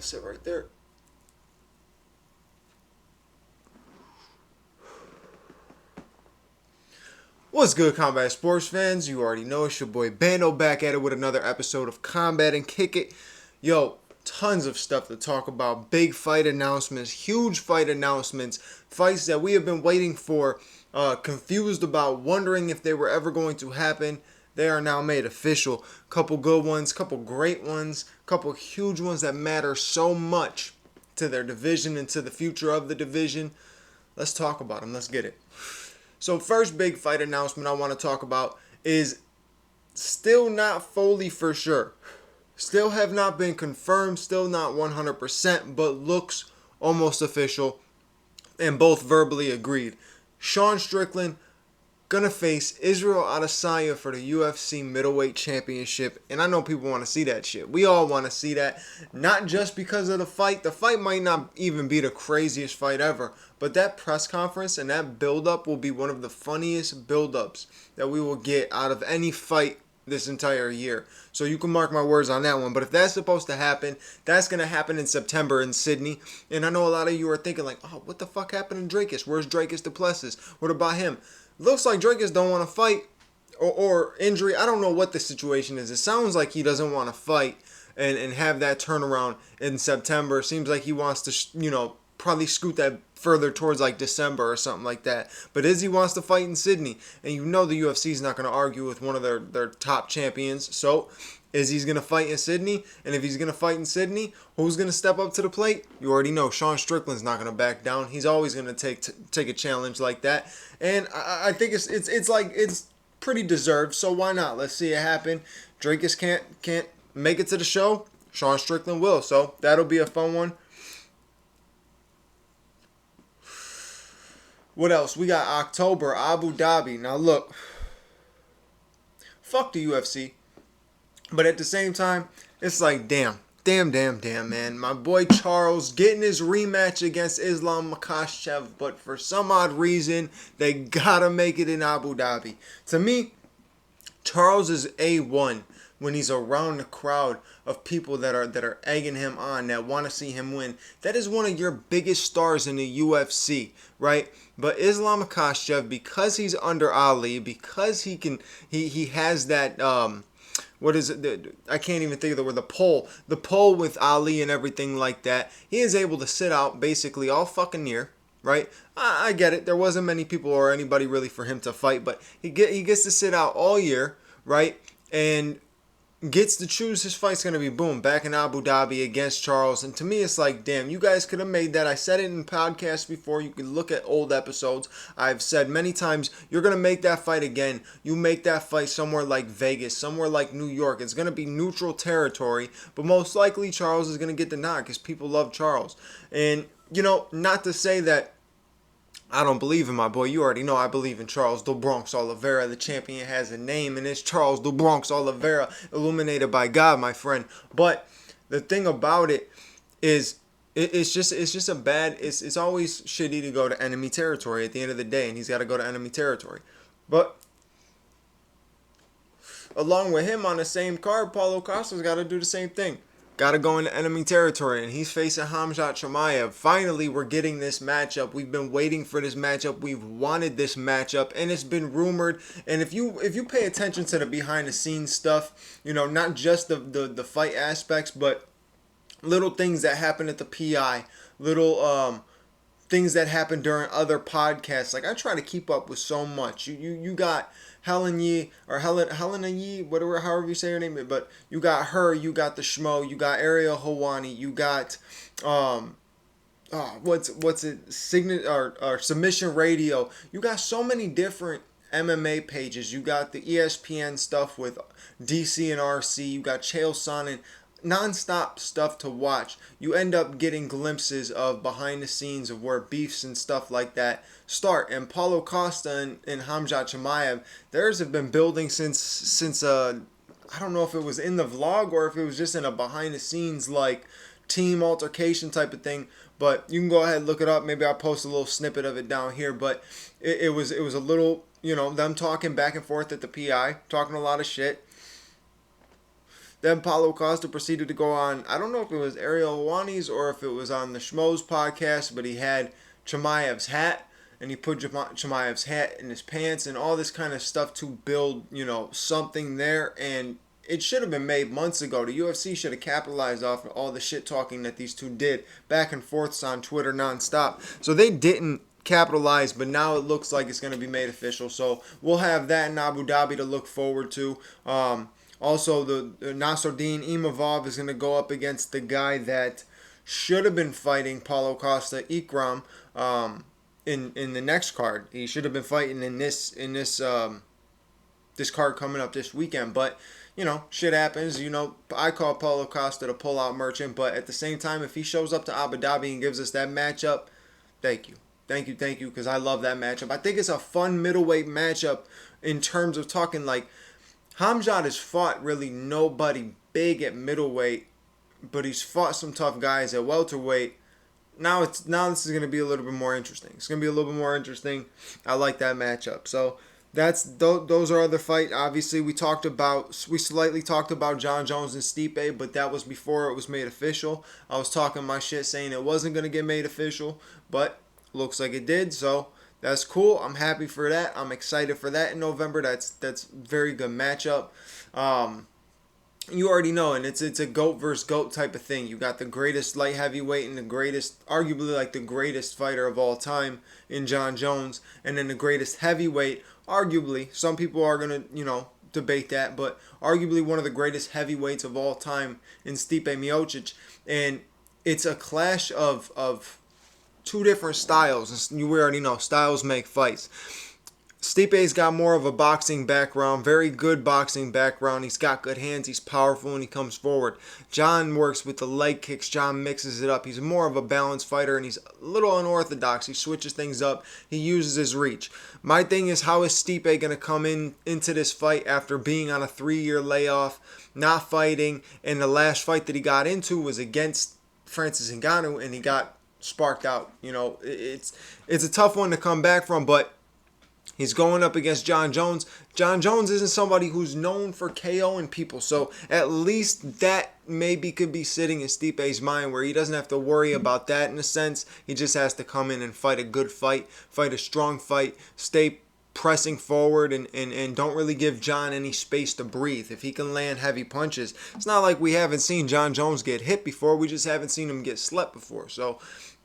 That's it right there. What's good, Combat Sports fans? You already know it's your boy Bando back at it with another episode of Combat and Kick It. Yo, tons of stuff to talk about. Big fight announcements, huge fight announcements, fights that we have been waiting for, confused about, wondering if they were ever going to happen. They are now made official. Couple good ones, couple great ones, couple huge ones that matter so much to their division and to the future of the division. Let's talk about them. Let's get it. So first big fight announcement I want to talk about is still not fully for sure. Still have not been confirmed, still not 100%, but looks almost official and both verbally agreed. Sean Strickland gonna face Israel Adesanya for the UFC middleweight championship, and I know people want to see that shit. We all want to see that, not just because of the fight. The fight might not even be the craziest fight ever, but that press conference and that build-up will be one of the funniest build-ups that we will get out of any fight this entire year. So you can mark my words on that one. But if that's supposed to happen, that's going to happen in September in Sydney. And I know a lot of you are thinking like, oh, what the fuck happened to Drakus? Where's Drakus Duplessis? What about him? Looks like Drakus don't want to fight or injury. I don't know what the situation is. It sounds like he doesn't want to fight and have that turnaround in September. Seems like he wants to, probably scoot that further towards like December or something like that. But Izzy wants to fight in Sydney. And you know the UFC is not going to argue with one of their top champions. So Izzy's going to fight in Sydney. And if he's going to fight in Sydney, who's going to step up to the plate? You already know. Sean Strickland's not going to back down. He's always going to take a challenge like that. And I think it's pretty deserved. So why not? Let's see it happen. Drakus can't make it to the show. Sean Strickland will. So that'll be a fun one. What else? We got October, Abu Dhabi. Now look, fuck the UFC. But at the same time, it's like, damn, man. My boy Charles getting his rematch against Islam Makhachev, but for some odd reason, they gotta make it in Abu Dhabi. To me, Charles is A1 when he's around the crowd of people that are egging him on, that want to see him win. That is one of your biggest stars in the UFC, right? But Islam Makhachev, because he's under Ali, because he has that what is it? I can't even think of the word. The pole with Ali and everything like that. He is able to sit out basically all fucking year, right? I get it. There wasn't many people or anybody really for him to fight, but he gets to sit out all year, right? And gets to choose his fight's going to be, boom, back in Abu Dhabi against Charles. And to me, it's like, damn, you guys could have made that. I said it in podcasts before. You can look at old episodes. I've said many times, you're going to make that fight again. You make that fight somewhere like Vegas, somewhere like New York. It's going to be neutral territory. But most likely, Charles is going to get the nod because people love Charles. And, not to say that I don't believe in my boy. You already know I believe in Charles do Bronx Oliveira. The champion has a name, and it's Charles do Bronx Oliveira, illuminated by God, my friend. But the thing about it is, it's just a bad. It's always shitty to go to enemy territory at the end of the day, and he's got to go to enemy territory. But along with him on the same card, Paulo Costa's got to do the same thing. Got to go into enemy territory, and he's facing Khamzat Chimaev. Finally, we're getting this matchup. We've been waiting for this matchup. We've wanted this matchup, and it's been rumored. And if you pay attention to the behind-the-scenes stuff, not just the fight aspects, but little things that happen at the PI, little things that happen during other podcasts. Like, I try to keep up with so much. You got Helen Yee, or Helena Yee, whatever, however you say her name, but you got her, you got the Schmo, you got Ariel Hawani, you got what's it, Signet or Submission Radio. You got so many different MMA pages. You got the ESPN stuff with DC and RC. You got Chael Sonnen. Non-stop stuff to watch. You end up getting glimpses of behind the scenes of where beefs and stuff like that start. And Paulo Costa and Khamzat Chimaev, theirs have been building since I don't know if it was in the vlog or if it was just in a behind the scenes like team altercation type of thing. But you can go ahead and look it up. Maybe I'll post a little snippet of it down here. But it was a little, them talking back and forth at the PI, talking a lot of shit. Then Paulo Costa proceeded to go on, I don't know if it was Ariel Helwani's or if it was on the Schmoes podcast, but he had Chimaev's hat, and he put Chimaev's hat in his pants and all this kind of stuff to build, something there. And it should have been made months ago. The UFC should have capitalized off of all the shit talking that these two did back and forths on Twitter nonstop. So they didn't capitalize, but now it looks like it's going to be made official. So we'll have that in Abu Dhabi to look forward to. Also, the Nassourdine Imavov is going to go up against the guy that should have been fighting Paulo Costa, Ikram, in the next card. He should have been fighting in this card coming up this weekend. But shit happens. I call Paulo Costa the pull-out merchant, but at the same time, if he shows up to Abu Dhabi and gives us that matchup, thank you, because I love that matchup. I think it's a fun middleweight matchup in terms of talking like. Khamzat has fought really nobody big at middleweight, but he's fought some tough guys at welterweight. Now this is going to be a little bit more interesting. It's going to be a little bit more interesting. I like that matchup. So those are other fights. Obviously, we slightly talked about Jon Jones and Stipe, but that was before it was made official. I was talking my shit saying it wasn't going to get made official, but looks like it did. So that's cool. I'm happy for that. I'm excited for that in November. That's very good matchup. You already know, and it's a GOAT versus GOAT type of thing. You got the greatest light heavyweight and arguably like the greatest fighter of all time in Jon Jones, and then the greatest heavyweight, arguably. Some people are gonna debate that, but arguably one of the greatest heavyweights of all time in Stipe Miocic, and it's a clash of two different styles. We already know styles make fights. Stipe's got more of a boxing background, very good boxing background. He's got good hands. He's powerful when he comes forward. Jon works with the leg kicks. Jon mixes it up. He's more of a balanced fighter, and he's a little unorthodox. He switches things up. He uses his reach. My thing is, how is Stipe going to come into this fight after being on a 3-year layoff, not fighting, and the last fight that he got into was against Francis Ngannou, and he got sparked out. It's a tough one to come back from, but he's going up against Jon Jones. Jon Jones isn't somebody who's known for KOing people, so at least that maybe could be sitting in Stipe's mind where he doesn't have to worry about that in a sense. He just has to come in and fight a good fight a strong fight, stay pressing forward, and don't really give Jon any space to breathe. If he can land heavy punches, it's not like we haven't seen Jon Jones get hit before. We just haven't seen him get slept before. So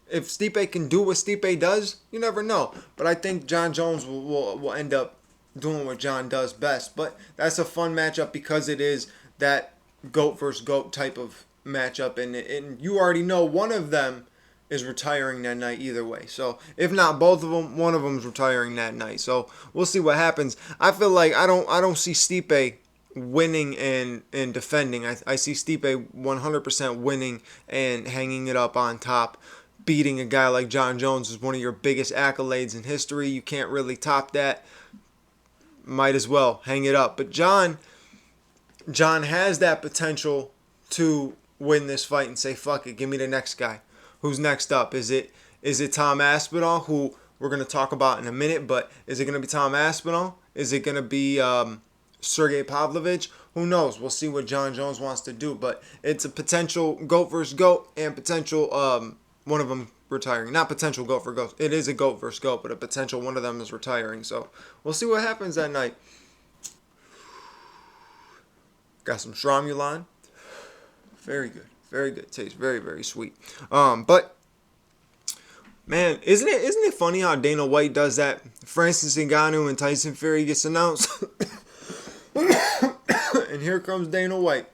if Stipe can do what Stipe does, you never know. But I think Jon Jones will end up doing what Jon does best. But that's a fun matchup because it is that GOAT versus GOAT type of matchup. And you already know one of them is retiring that night either way. So if not both of them, one of them is retiring that night. So we'll see what happens. I feel like I don't see Stipe winning and defending. I see Stipe 100% winning and hanging it up on top. Beating a guy like Jon Jones is one of your biggest accolades in history. You can't really top that. Might as well hang it up. But Jon has that potential to win this fight and say, fuck it, give me the next guy. Who's next up? Is it Tom Aspinall, who we're going to talk about in a minute, but is it going to be Tom Aspinall? Is it going to be Sergey Pavlovich? Who knows? We'll see what Jon Jones wants to do, but it's a potential GOAT versus GOAT and potential one of them retiring. Not potential GOAT for GOAT. It is a GOAT versus GOAT, but a potential one of them is retiring. So we'll see what happens that night. Got some Shromulan. Very good. Very good. Tastes very, very sweet. But man, isn't it funny how Dana White does that? Francis Ngannou and Tyson Fury gets announced. And here comes Dana White.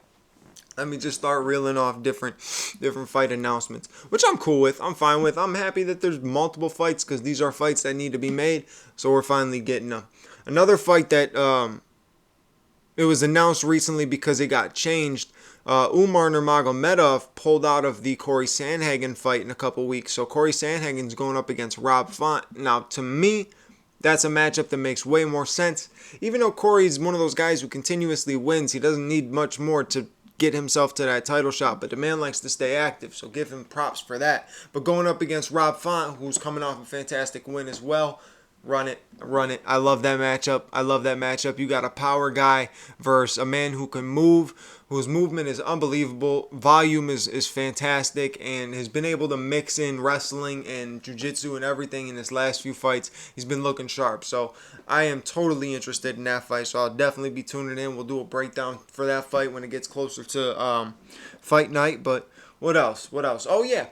Let me just start reeling off different fight announcements, which I'm cool with. I'm fine with. I'm happy that there's multiple fights because these are fights that need to be made. So we're finally getting them. Another fight that it was announced recently because it got changed. Umar Nurmagomedov pulled out of the Corey Sandhagen fight in a couple weeks. So Corey Sandhagen's going up against Rob Font. Now, to me, that's a matchup that makes way more sense. Even though Corey's one of those guys who continuously wins, he doesn't need much more to get himself to that title shot, but the man likes to stay active, so give him props for that. But going up against Rob Font, who's coming off a fantastic win as well, Run it, run it. I love that matchup. I love that matchup. You got a power guy versus a man who can move, whose movement is unbelievable. Volume is fantastic, and has been able to mix in wrestling and jiu-jitsu and everything in his last few fights. He's been looking sharp. So I am totally interested in that fight. So I'll definitely be tuning in. We'll do a breakdown for that fight when it gets closer to fight night. But what else? What else? Oh, yeah.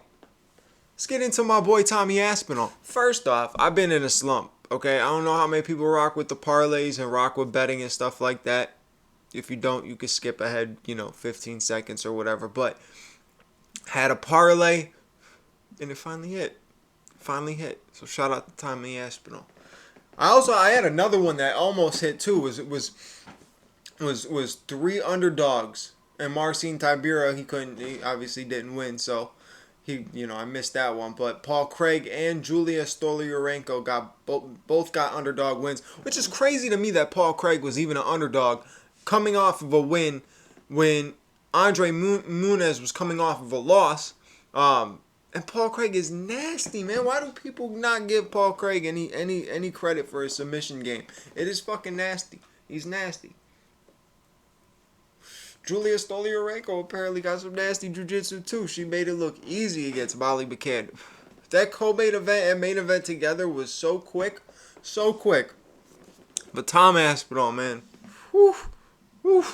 Let's get into my boy Tommy Aspinall. First off, I've been in a slump. Okay, I don't know how many people rock with the parlays and rock with betting and stuff like that. If you don't, you can skip ahead, 15 seconds or whatever. But had a parlay, and it finally hit. Finally hit. So shout out to Tommy Aspinall. I had another one that almost hit too. Was three underdogs, and Marcin Tybura he obviously didn't win. So I missed that one. But Paul Craig and Julia Stoliarenko both got underdog wins, which is crazy to me that Paul Craig was even an underdog coming off of a win when Andre Muniz was coming off of a loss. And Paul Craig is nasty, man. Why do people not give Paul Craig any credit for his submission game? It is fucking nasty. He's nasty. Julia Stoliarenko apparently got some nasty jiu-jitsu too. She made it look easy against Molly McCann. That co-main event and main event together was so quick. So quick. But Tom Aspinall, man. Whew. Whew.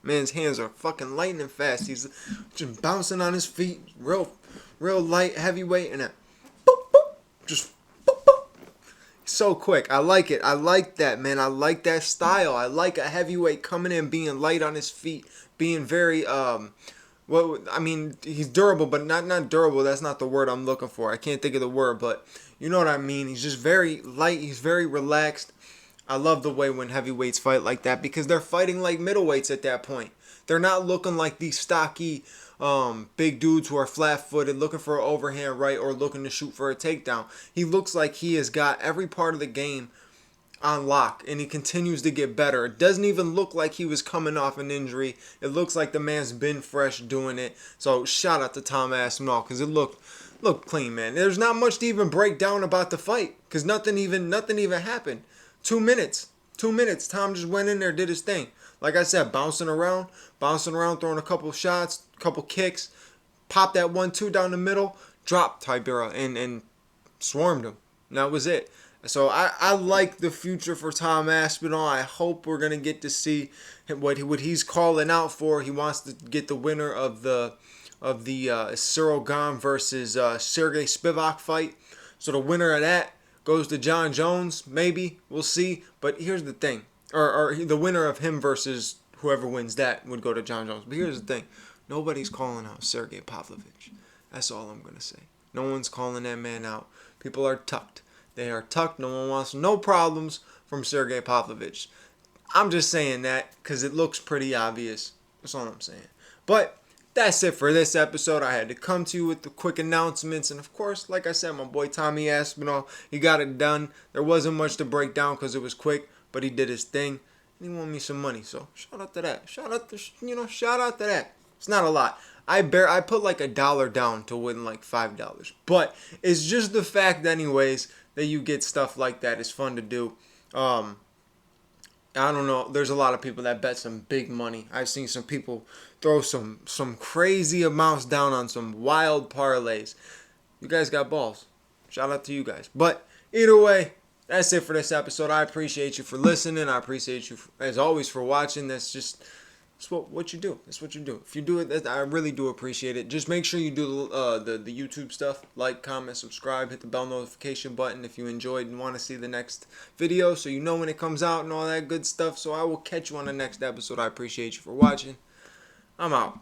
Man's hands are fucking lightning fast. He's just bouncing on his feet. Real light, heavyweight, and boop, boop, just boop, boop. So quick. I like it. I like that, man. I like that style. I like a heavyweight coming in, being light on his feet, being very he's durable, but not durable. That's not the word I'm looking for. I can't think of the word, but you know what I mean. He's just very light. He's very relaxed. I love the way when heavyweights fight like that because they're fighting like middleweights at that point. They're not looking like these stocky big dudes who are flat-footed, looking for an overhand right or looking to shoot for a takedown. He looks like he has got every part of the game on lock, and he continues to get better. It doesn't even look like he was coming off an injury. It looks like the man's been fresh doing it. So shout out to Tom Aspinall because it looked clean, man. There's not much to even break down about the fight because nothing even happened. 2 minutes. 2 minutes. Tom just went in there, did his thing. Like I said, bouncing around, throwing a couple shots, couple kicks, popped that 1-2 down the middle, dropped Tybura and swarmed him. And that was it. So I like the future for Tom Aspinall. I hope we're gonna get to see what he's calling out for. He wants to get the winner of the Cyril Gane versus Sergey Spivak fight. So the winner of that goes to John Jones, maybe. We'll see. But here's the thing. Or the winner of him versus whoever wins that would go to John Jones. But here's the thing. Nobody's calling out Sergey Pavlovich. That's all I'm going to say. No one's calling that man out. People are tucked. They are tucked. No one wants no problems from Sergey Pavlovich. I'm just saying that because it looks pretty obvious. That's all I'm saying. But that's it for this episode. I had to come to you with the quick announcements. And of course, like I said, my boy Tommy Aspinall, he got it done. There wasn't much to break down because it was quick, but he did his thing. And he won me some money. So shout out to that. Shout out to that. It's not a lot. I put like $1 down to win like $5. But it's just the fact anyways that you get stuff like that. It's fun to do. I don't know. There's a lot of people that bet some big money. I've seen some people throw some crazy amounts down on some wild parlays. You guys got balls. Shout out to you guys. But either way, that's it for this episode. I appreciate you for listening. I appreciate you, as always, for watching. That's what you do. That's what you do. If you do it, I really do appreciate it. Just make sure you do the YouTube stuff. Like, comment, subscribe, hit the bell notification button if you enjoyed and want to see the next video so you know when it comes out and all that good stuff. So I will catch you on the next episode. I appreciate you for watching. I'm out.